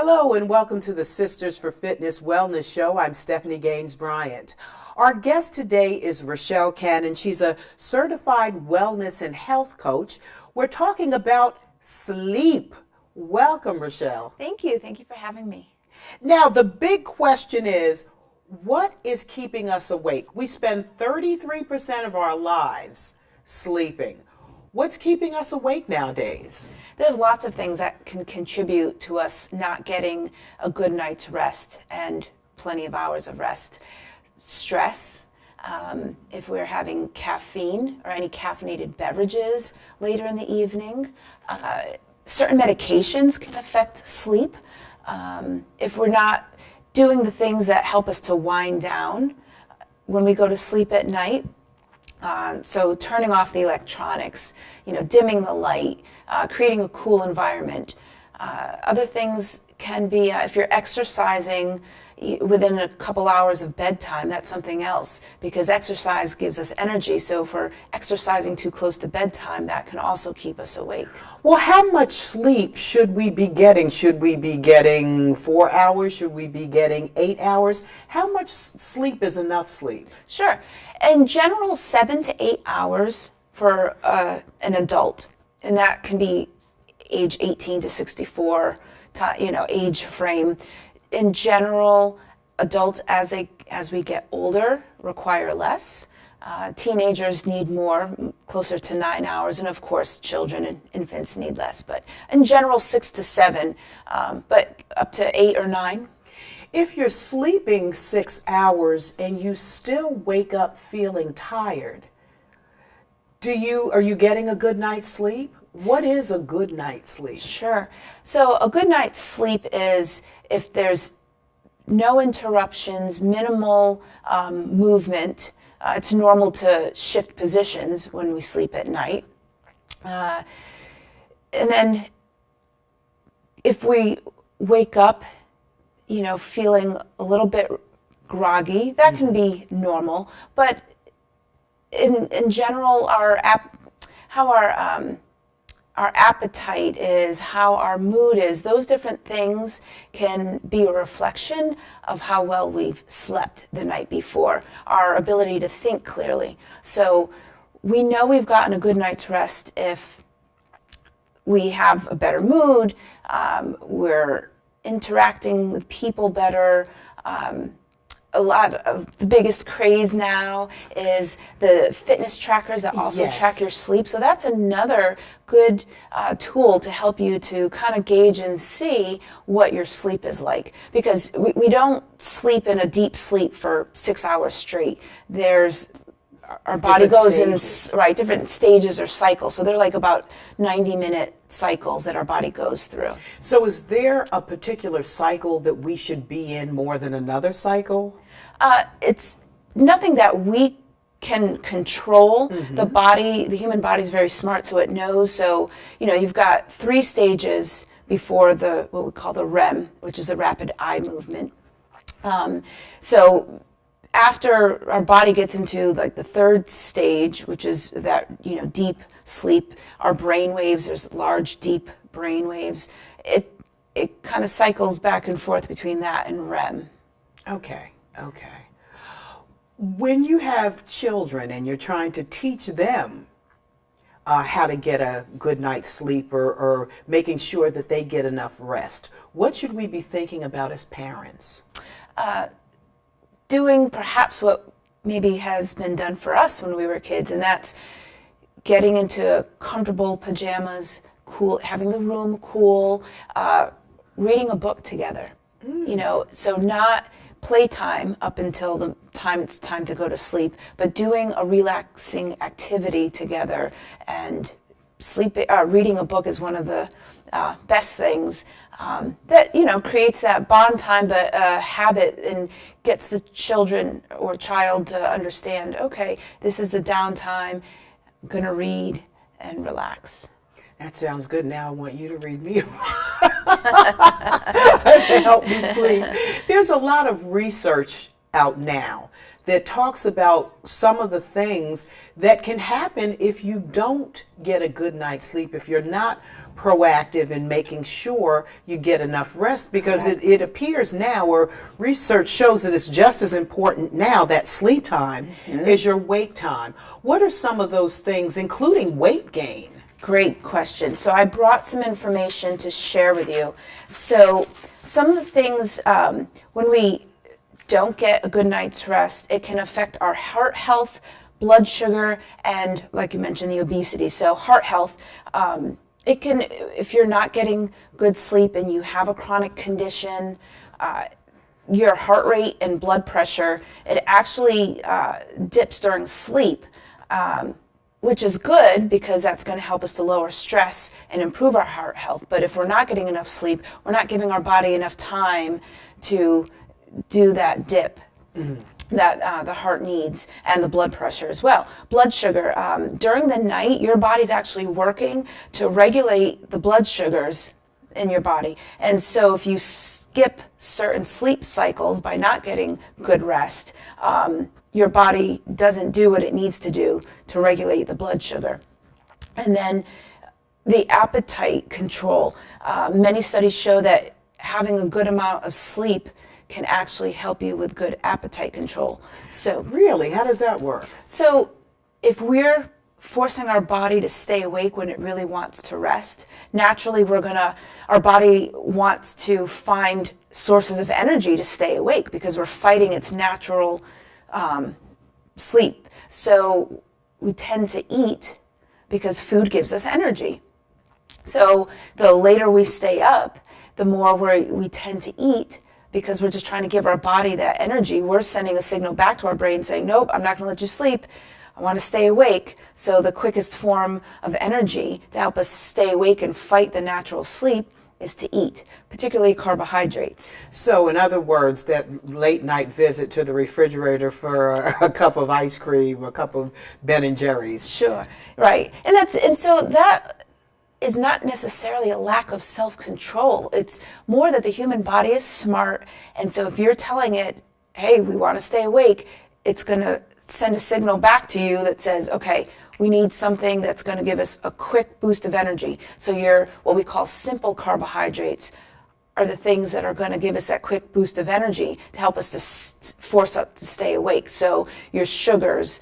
Hello and welcome to the Sisters for Fitness Wellness Show. I'm Stephanie Gaines Bryant. Our guest today is Rachelle Cannon. She's a certified wellness and health coach. We're talking about sleep. Welcome, Rachelle. Thank you. Thank you for having me. Now, the big question is, what is keeping us awake? We spend 33% of our lives sleeping. What's keeping us awake nowadays? There's lots of things that can contribute to us not getting a good night's rest and plenty of hours of rest. Stress, if we're having caffeine or any caffeinated beverages later in the evening. Certain medications can affect sleep. If we're not doing the things that help us to wind down when we go to sleep at night. So turning off the electronics, dimming the light, creating a cool environment. Other things can be if you're exercising within a couple hours of bedtime, that's something else, because exercise gives us energy. So if we're exercising too close to bedtime, that can also keep us awake. Well, how much sleep should we be getting? Should we be getting 4 hours? Should we be getting 8 hours? How much sleep is enough sleep? Sure. In general, 7 to 8 hours for an adult, and that can be age 18 to 64, age frame. In general, adults as we get older require less. Teenagers need more, closer to 9 hours, and of course, children and infants need less. But in general, 6 to 7, but up to 8 or 9. If you're sleeping 6 hours and you still wake up feeling tired, are you getting a good night's sleep? What is a good night's sleep? Sure. So a good night's sleep is if there's no interruptions, minimal movement. It's normal to shift positions when we sleep at night. And then if we wake up, feeling a little bit groggy, that can be normal. But in general, how our appetite is, how our mood is, those different things can be a reflection of how well we've slept the night before, our ability to think clearly. So we know we've gotten a good night's rest if we have a better mood, we're interacting with people better. A lot of the biggest craze now is the fitness trackers that also track your sleep. So that's another good tool to help you to kind of gauge and see what your sleep is like. Because we don't sleep in a deep sleep for 6 hours straight. Our body goes in different stages or cycles. So they're like about 90-minute cycles that our body goes through. So is there a particular cycle that we should be in more than another cycle? It's nothing that we can control. The human body is very smart, so it knows. So, you've got 3 stages before what we call the REM, which is the rapid eye movement. So after our body gets into like the 3rd stage, which is that, deep sleep, our brain waves, there's large, deep brain waves. It kind of cycles back and forth between that and REM. Okay. When you have children and you're trying to teach them how to get a good night's sleep or making sure that they get enough rest, what should we be thinking about as parents? Doing perhaps what maybe has been done for us when we were kids, and that's getting into comfortable pajamas, having the room cool, reading a book together. So not playtime up until the time it's time to go to sleep, but doing a relaxing activity together. And reading a book is one of the best things that creates that bond time, but a habit, and gets the children or child to understand, okay, this is the downtime, I'm going to read and relax. That sounds good. Now I want you to read me to help me sleep. There's a lot of research out now that talks about some of the things that can happen if you don't get a good night's sleep, if you're not proactive in making sure you get enough rest, because it appears now, or research shows that it's just as important now, that sleep time, is your wake time. What are some of those things, including weight gain? Great question. So I brought some information to share with you. So some of the things, when we don't get a good night's rest, it can affect our heart health, blood sugar, and like you mentioned, the obesity. So heart health, it can, if you're not getting good sleep and you have a chronic condition, your heart rate and blood pressure, it actually dips during sleep, which is good because that's going to help us to lower stress and improve our heart health. But if we're not getting enough sleep, we're not giving our body enough time to do that dip that the heart needs, and the blood pressure as well. Blood sugar, during the night, your body's actually working to regulate the blood sugars in your body. And so if you skip certain sleep cycles by not getting good rest, your body doesn't do what it needs to do to regulate the blood sugar. And then the appetite control. Many studies show that having a good amount of sleep can actually help you with good appetite control. So really, how does that work? So if we're forcing our body to stay awake when it really wants to rest, naturally our body wants to find sources of energy to stay awake because we're fighting its natural sleep. So we tend to eat because food gives us energy. So the later we stay up, the more we tend to eat, because we're just trying to give our body that energy. We're sending a signal back to our brain saying, nope, I'm not going to let you sleep. I want to stay awake. So the quickest form of energy to help us stay awake and fight the natural sleep is to eat, particularly carbohydrates. So in other words, that late night visit to the refrigerator for a cup of ice cream, a cup of Ben & Jerry's. Sure, right. And so that is not necessarily a lack of self-control. It's more that the human body is smart. And so if you're telling it, hey, we want to stay awake, it's going to send a signal back to you that says, okay, we need something that's going to give us a quick boost of energy. So your, what we call simple carbohydrates, are the things that are going to give us that quick boost of energy to help us to force us to stay awake. So your sugars,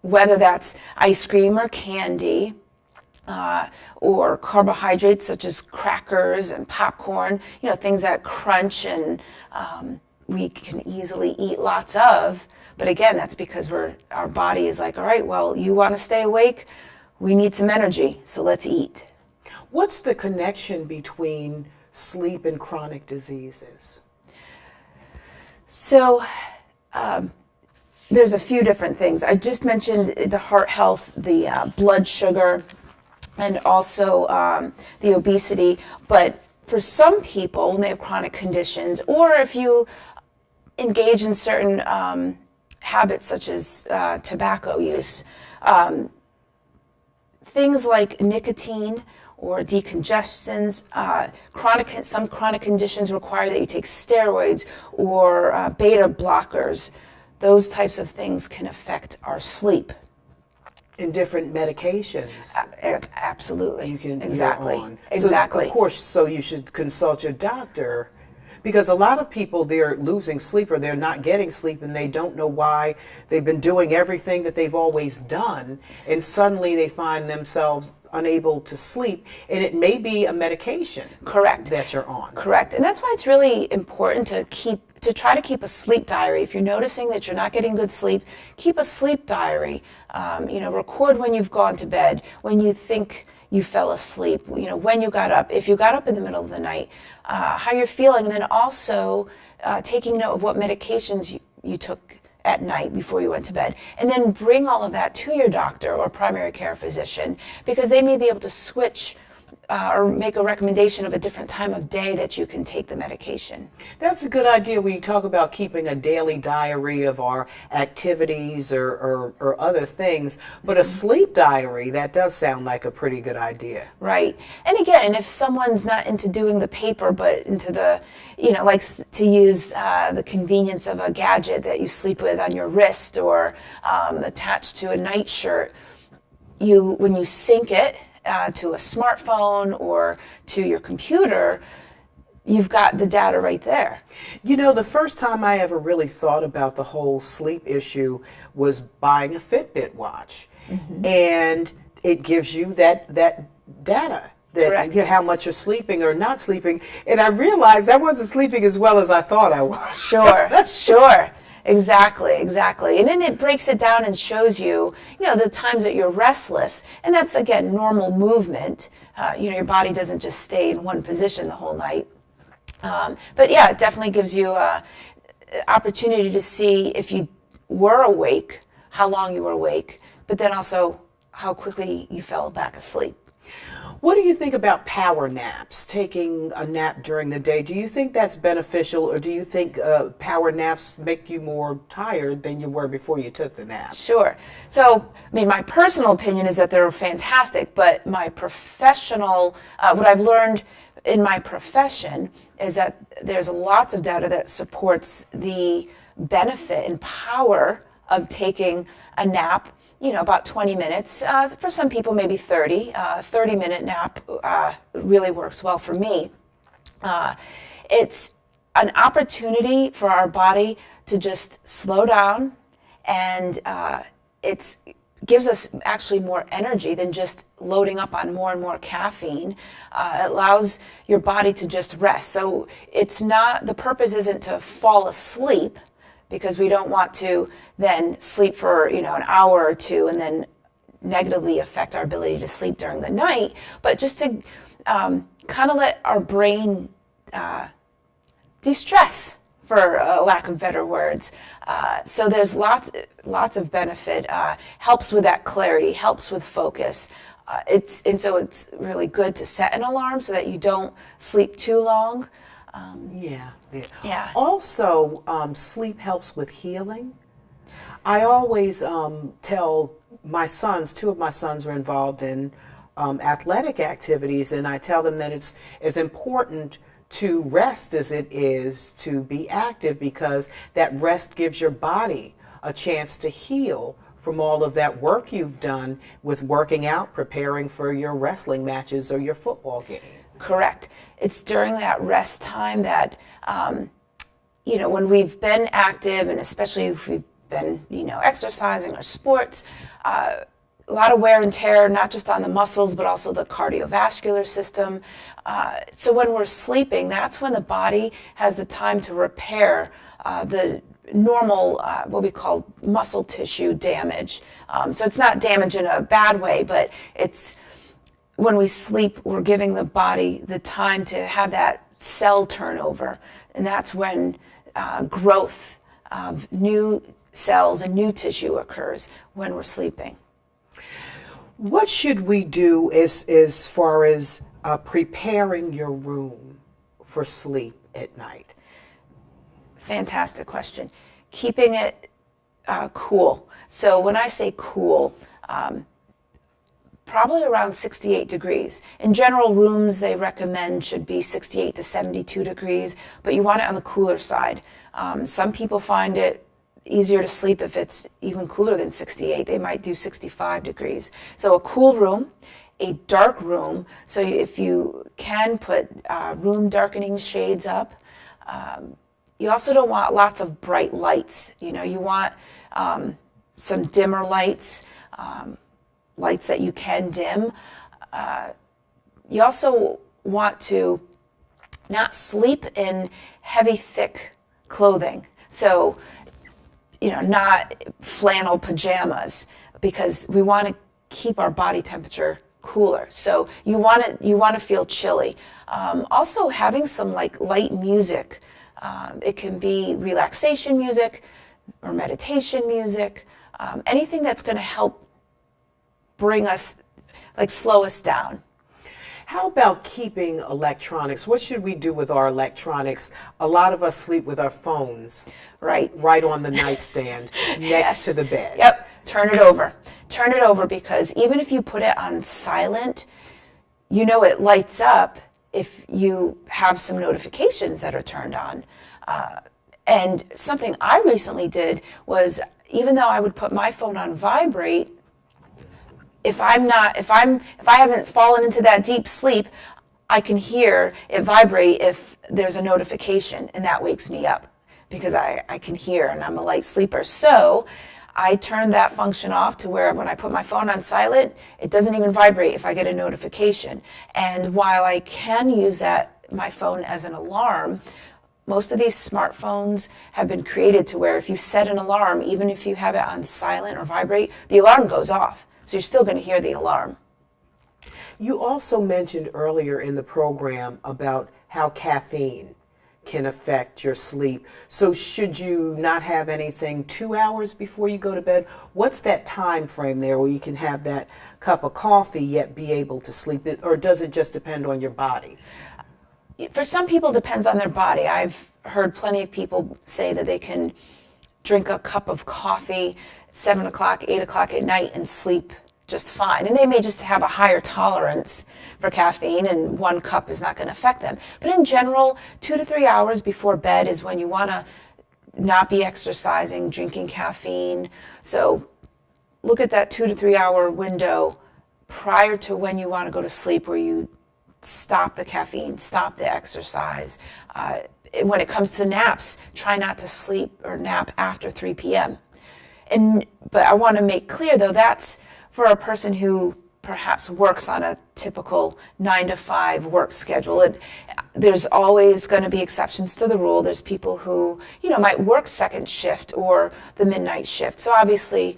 whether that's ice cream or candy, or carbohydrates such as crackers and popcorn, things that crunch and we can easily eat lots of. But again, that's because our body is like, all right, well, you want to stay awake? We need some energy, so let's eat. What's the connection between sleep and chronic diseases? So there's a few different things. I just mentioned the heart health, the blood sugar, and also the obesity. But for some people, when they have chronic conditions, or if you engage in certain habits such as tobacco use, things like nicotine or decongestants, some chronic conditions require that you take steroids or beta blockers. Those types of things can affect our sleep. In different medications. Absolutely. You can exactly. You're on. Exactly. So, of course, so you should consult your doctor, because a lot of people, they're losing sleep or they're not getting sleep and they don't know why. They've been doing everything that they've always done, and suddenly they find themselves unable to sleep, and it may be a medication. Correct. That you're on. Correct. And that's why it's really important to try to keep a sleep diary. If you're noticing that you're not getting good sleep, keep a sleep diary. Record when you've gone to bed, when you think you fell asleep, when you got up, if you got up in the middle of the night, how you're feeling, and then also taking note of what medications you took at night before you went to bed. And then bring all of that to your doctor or primary care physician, because they may be able to switch or make a recommendation of a different time of day that you can take the medication. That's a good idea when you talk about keeping a daily diary of our activities or other things. But a sleep diary, that does sound like a pretty good idea. Right. And again, if someone's not into doing the paper, but into the, likes to use the convenience of a gadget that you sleep with on your wrist or attached to a nightshirt, when you sync it to a smartphone or to your computer, you've got the data right there. You know, the first time I ever really thought about the whole sleep issue was buying a Fitbit watch. And it gives you that data. That Correct. how much you're sleeping or not sleeping. And I realized I wasn't sleeping as well as I thought I was. Sure. Exactly. And then it breaks it down and shows you, the times that you're restless. And that's, again, normal movement. Your body doesn't just stay in one position the whole night. But yeah, it definitely gives you an opportunity to see if you were awake, how long you were awake, but then also how quickly you fell back asleep. What do you think about power naps, taking a nap during the day? Do you think that's beneficial, or do you think power naps make you more tired than you were before you took the nap? Sure. So, my personal opinion is that they're fantastic, but my professional, what I've learned in my profession is that there's lots of data that supports the benefit and power of taking a nap, about 20 minutes. For some people, maybe 30. 30-minute nap really works well for me. It's an opportunity for our body to just slow down, and it gives us actually more energy than just loading up on more and more caffeine. It allows your body to just rest. So the purpose isn't to fall asleep, because we don't want to then sleep for an hour or two and then negatively affect our ability to sleep during the night, but just to kind of let our brain de-stress, for a lack of better words. So there's lots of benefit. Helps with that clarity, helps with focus. So it's really good to set an alarm so that you don't sleep too long. Yeah. Also, sleep helps with healing. I always tell my sons, two of my sons are involved in athletic activities, and I tell them that it's as important to rest as it is to be active, because that rest gives your body a chance to heal from all of that work you've done with working out, preparing for your wrestling matches or your football game. Correct. It's during that rest time that, when we've been active, and especially if we've been, exercising or sports, a lot of wear and tear, not just on the muscles, but also the cardiovascular system. So when we're sleeping, that's when the body has the time to repair the normal, what we call muscle tissue damage. So it's not damage in a bad way, but it's when we sleep, we're giving the body the time to have that cell turnover. And that's when growth of new cells and new tissue occurs when we're sleeping. What should we do as far as preparing your room for sleep at night? Fantastic question. Keeping it cool. So when I say cool, probably around 68 degrees. In general, rooms they recommend should be 68 to 72 degrees, but you want it on the cooler side. Some people find it easier to sleep if it's even cooler than 68. They might do 65 degrees. So a cool room, a dark room. So if you can put room darkening shades up. You also don't want lots of bright lights. You want some dimmer lights, lights that you can dim. You also want to not sleep in heavy, thick clothing. So, not flannel pajamas, because we want to keep our body temperature cooler. So you want to feel chilly. Also, having some light music. It can be relaxation music or meditation music. Anything that's going to help bring us, slow us down. How about keeping electronics? What should we do with our electronics? A lot of us sleep with our phones right on the nightstand next to the bed. Yep. Turn it over, because even if you put it on silent, it lights up if you have some notifications that are turned on. And something I recently did was, even though I would put my phone on vibrate, if I haven't fallen into that deep sleep, I can hear it vibrate if there's a notification, and that wakes me up because I can hear, and I'm a light sleeper. So I turn that function off to where when I put my phone on silent, it doesn't even vibrate if I get a notification. And while I can use my phone as an alarm, most of these smartphones have been created to where if you set an alarm, even if you have it on silent or vibrate, the alarm goes off. So you're still going to hear the alarm. You also mentioned earlier in the program about how caffeine can affect your sleep. So should you not have anything 2 hours before you go to bed? What's that time frame there where you can have that cup of coffee yet be able to sleep? Or does it just depend on your body? For some people, it depends on their body. I've heard plenty of people say that they can drink a cup of coffee at 7 o'clock, 8 o'clock at night and sleep just fine. And they may just have a higher tolerance for caffeine, and 1 cup is not going to affect them. But in general, 2 to 3 hours before bed is when you want to not be exercising, drinking caffeine. So look at that 2 to 3 hour window prior to when you want to go to sleep, where you stop the caffeine, stop the exercise. When it comes to naps, try not to sleep or nap after 3 p.m. But I want to make clear, though, that's for a person who perhaps works on a typical 9 to 5 work schedule. There's always going to be exceptions to the rule. There's people who, might work second shift or the midnight shift. So obviously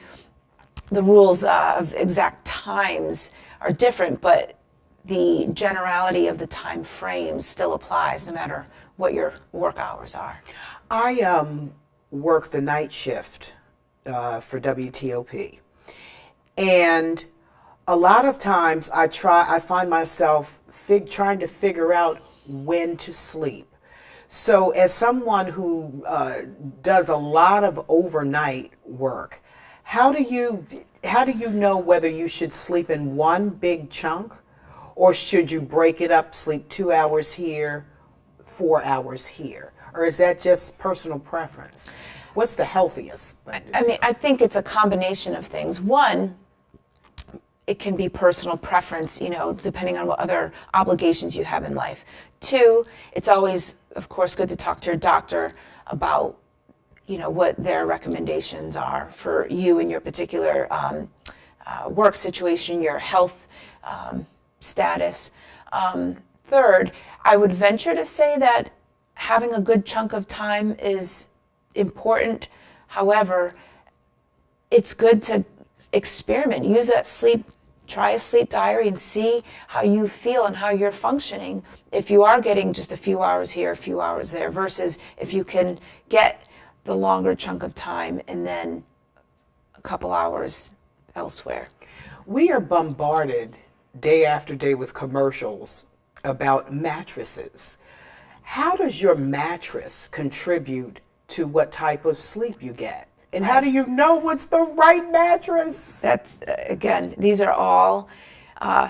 the rules of exact times are different, but the generality of the time frame still applies no matter what your work hours are. I work the night shift for WTOP, and a lot of times I find myself trying to figure out when to sleep. So as someone who does a lot of overnight work, how do you know whether you should sleep in one big chunk, or should you break it up, sleep 2 hours here, 4 hours here? Or is that just personal preference? What's the healthiest thing? I think it's a combination of things. One, it can be personal preference, depending on what other obligations you have in life. Two, it's always, of course, good to talk to your doctor about, what their recommendations are for you in your particular work situation, your health status. Third, I would venture to say that having a good chunk of time is important. However, it's good to experiment. Use that try a sleep diary and see how you feel and how you're functioning if you are getting just a few hours here, a few hours there, versus if you can get the longer chunk of time and then a couple hours elsewhere. We are bombarded day after day with commercials about mattresses. How does your mattress contribute to what type of sleep you get? And how do you know what's the right mattress? That's, again, these are all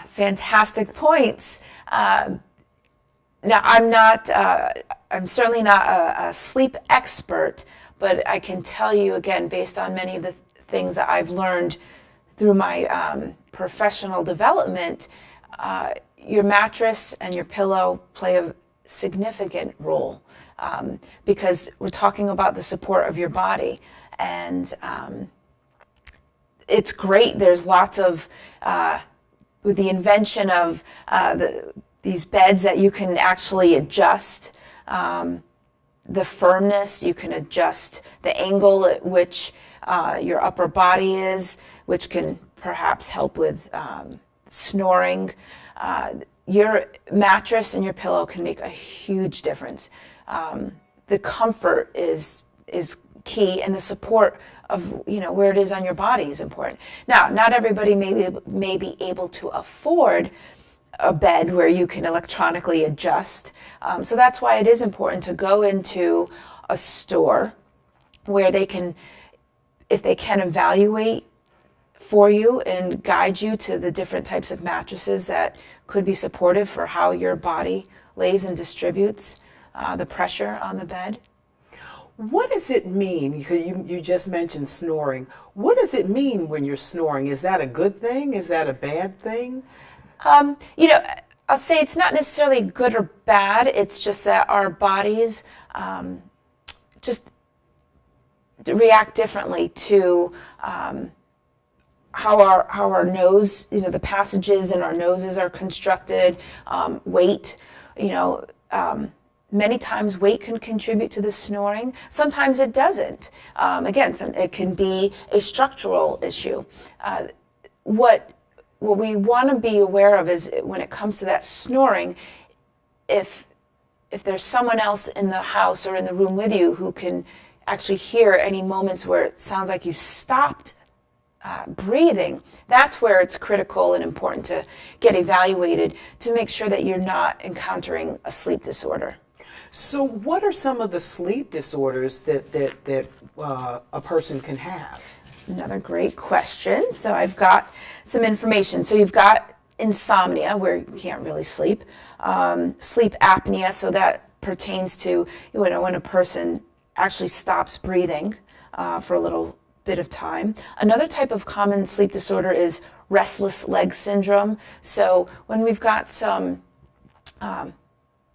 fantastic points. Now, I'm certainly not a sleep expert, but I can tell you, again, based on many of the things that I've learned through my professional development, your mattress and your pillow play a significant role because we're talking about the support of your body. And it's great. There's lots of, with the invention of these beds that you can actually adjust the firmness, you can adjust the angle at which your upper body is, which can perhaps help with snoring. Your mattress and your pillow can make a huge difference. The comfort is key, and the support of where it is on your body is important. Now, not everybody may be able to afford a bed where you can electronically adjust. So that's why it is important to go into a store where they can, if they can, evaluate for you and guide you to the different types of mattresses that could be supportive for how your body lays and distributes the pressure on the bed. What does it mean? Because you just mentioned snoring. What does it mean when you're snoring? Is that a good thing? Is that a bad thing? You know, I'll say it's not necessarily good or bad. It's just that our bodies just react differently to how our nose, you know, the passages in our noses are constructed, weight, you know, many times weight can contribute to the snoring. Sometimes it doesn't. Again, it can be a structural issue. What we want to be aware of is when it comes to that snoring, if there's someone else in the house or in the room with you who can actually hear any moments where it sounds like you've stopped breathing, that's where it's critical and important to get evaluated to make sure that you're not encountering a sleep disorder. So what are some of the sleep disorders that a person can have? Another great question. So I've got some information. So you've got insomnia, where you can't really sleep. Sleep apnea, so that pertains to, you know, when a person actually stops breathing for a little bit of time. Another type of common sleep disorder is restless leg syndrome. So when we've got some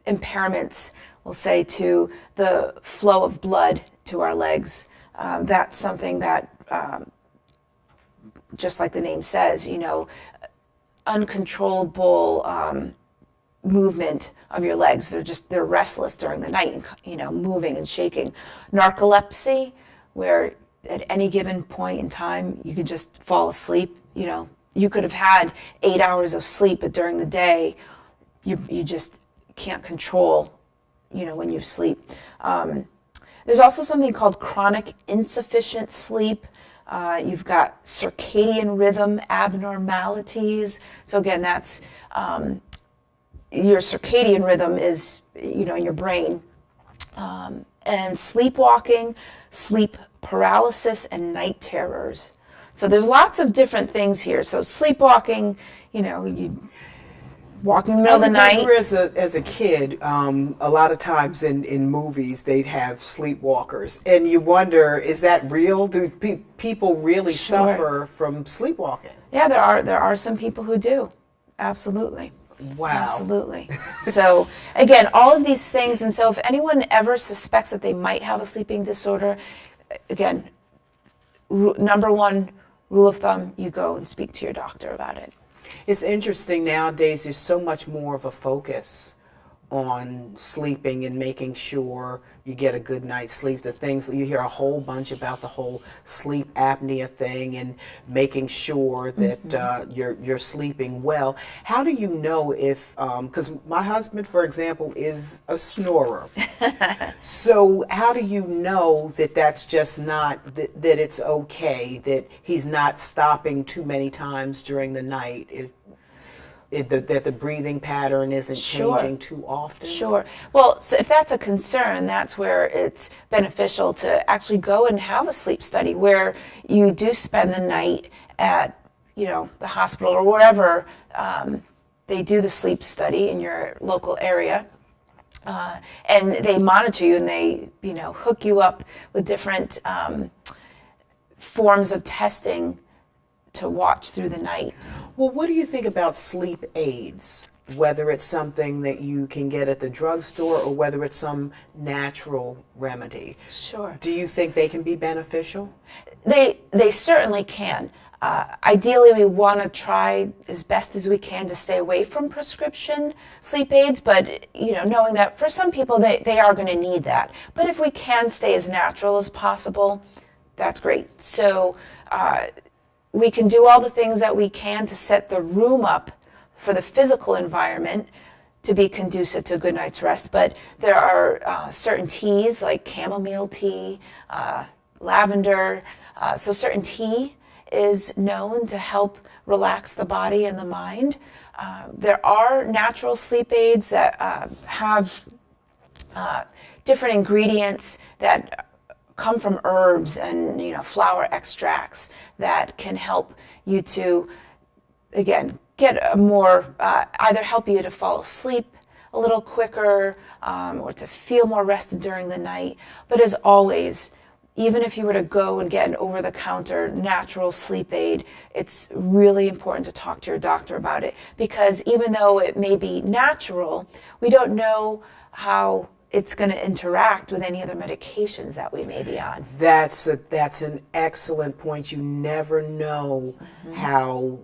impairments, we'll say, to the flow of blood to our legs, that's something that, just like the name says, you know, uncontrollable movement of your legs. They're restless during the night, you know, moving and shaking. Narcolepsy, where at any given point in time you could just fall asleep. You know, you could have had 8 hours of sleep, but during the day you just can't control, you know, when you sleep. There's also something called chronic insufficient sleep. You've got circadian rhythm abnormalities. So again, that's your circadian rhythm is, you know, in your brain. And sleepwalking, sleep paralysis, and night terrors. So there's lots of different things here. So sleepwalking, you know, you walking in the middle of the night. I remember as a kid, a lot of times in movies they'd have sleepwalkers, and you wonder, is that real? Do people really suffer from sleepwalking? Yeah, there are some people who do. Absolutely. Wow. Absolutely. So again, all of these things, and so if anyone ever suspects that they might have a sleeping disorder, again, number one rule of thumb, you go and speak to your doctor about it. It's interesting nowadays, there's so much more of a focus on sleeping and making sure you get a good night's sleep. The things you hear a whole bunch about, the whole sleep apnea thing and making sure that you're sleeping well. How do you know if, because my husband, for example, is a snorer. So how do you know that that's just not, that it's okay, that he's not stopping too many times during the night? That the breathing pattern isn't changing too often? Sure. Well, so if that's a concern, that's where it's beneficial to actually go and have a sleep study where you do spend the night at, you know, the hospital or wherever they do the sleep study in your local area. And they monitor you and they, you know, hook you up with different forms of testing to watch through the night. Well, what do you think about sleep aids? Whether it's something that you can get at the drugstore or whether it's some natural remedy. Sure. Do you think they can be beneficial? They certainly can. Ideally, we want to try as best as we can to stay away from prescription sleep aids, but you know, knowing that for some people they are going to need that. But if we can stay as natural as possible, that's great. So we can do all the things that we can to set the room up for the physical environment to be conducive to a good night's rest. But there are certain teas like chamomile tea, lavender. So certain tea is known to help relax the body and the mind. There are natural sleep aids that have different ingredients that come from herbs and, you know, flower extracts that can help you to, again, get a more, either help you to fall asleep a little quicker or to feel more rested during the night. But as always, even if you were to go and get an over-the-counter natural sleep aid, it's really important to talk to your doctor about it, because even though it may be natural, we don't know how it's going to interact with any other medications that we may be on. That's an excellent point. You never know how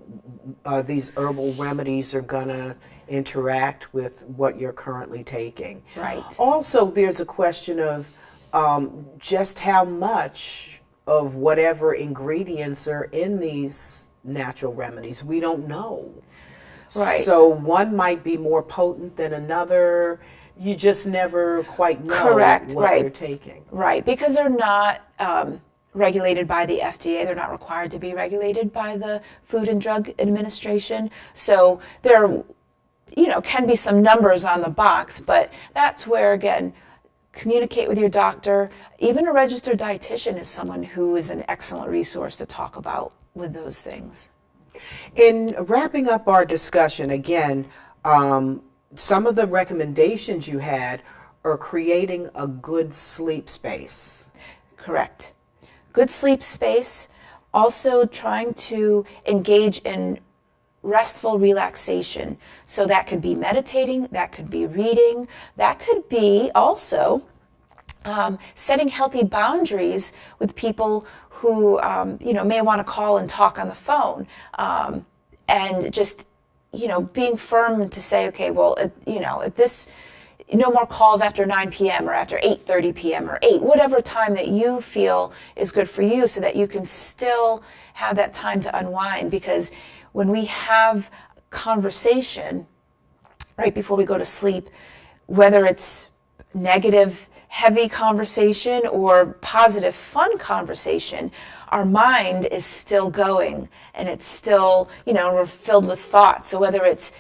these herbal remedies are going to interact with what you're currently taking. Right. Also, there's a question of just how much of whatever ingredients are in these natural remedies. We don't know. Right. So one might be more potent than another. You just never quite know Correct. what Right. you're taking. Right, because they're not regulated by the FDA. They're not required to be regulated by the Food and Drug Administration. So there, can be some numbers on the box, but that's where, again, communicate with your doctor. Even a registered dietitian is someone who is an excellent resource to talk about with those things. In wrapping up our discussion, again, some of the recommendations you had are creating a good sleep space. Correct. Good sleep space. Also trying to engage in restful relaxation. So that could be meditating, that could be reading, that could be also setting healthy boundaries with people who may want to call and talk on the phone, and just being firm to say, okay, well, at this, no more calls after 9 p.m. or after 8:30 p.m. or 8, whatever time that you feel is good for you, so that you can still have that time to unwind. Because when we have conversation right before we go to sleep, whether it's negative, heavy conversation or positive, fun conversation, our mind is still going, and it's still, we're filled with thoughts. So whether it's,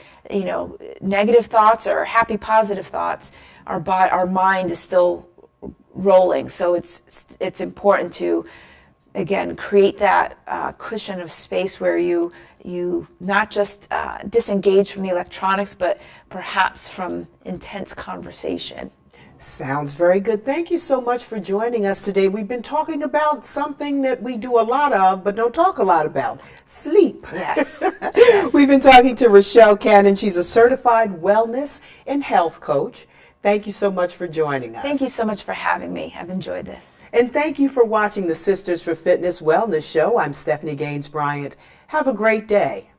negative thoughts or happy, positive thoughts, our mind is still rolling. So it's important to, again, create that cushion of space where you not just disengage from the electronics, but perhaps from intense conversation. Sounds very good. Thank you so much for joining us today. We've been talking about something that we do a lot of, but don't talk a lot about: sleep. Yes. We've been talking to Rachelle Cannon. She's a certified wellness and health coach. Thank you so much for joining us. Thank you so much for having me. I've enjoyed this. And thank you for watching the Sisters for Fitness Wellness Show. I'm Stephanie Gaines Bryant. Have a great day.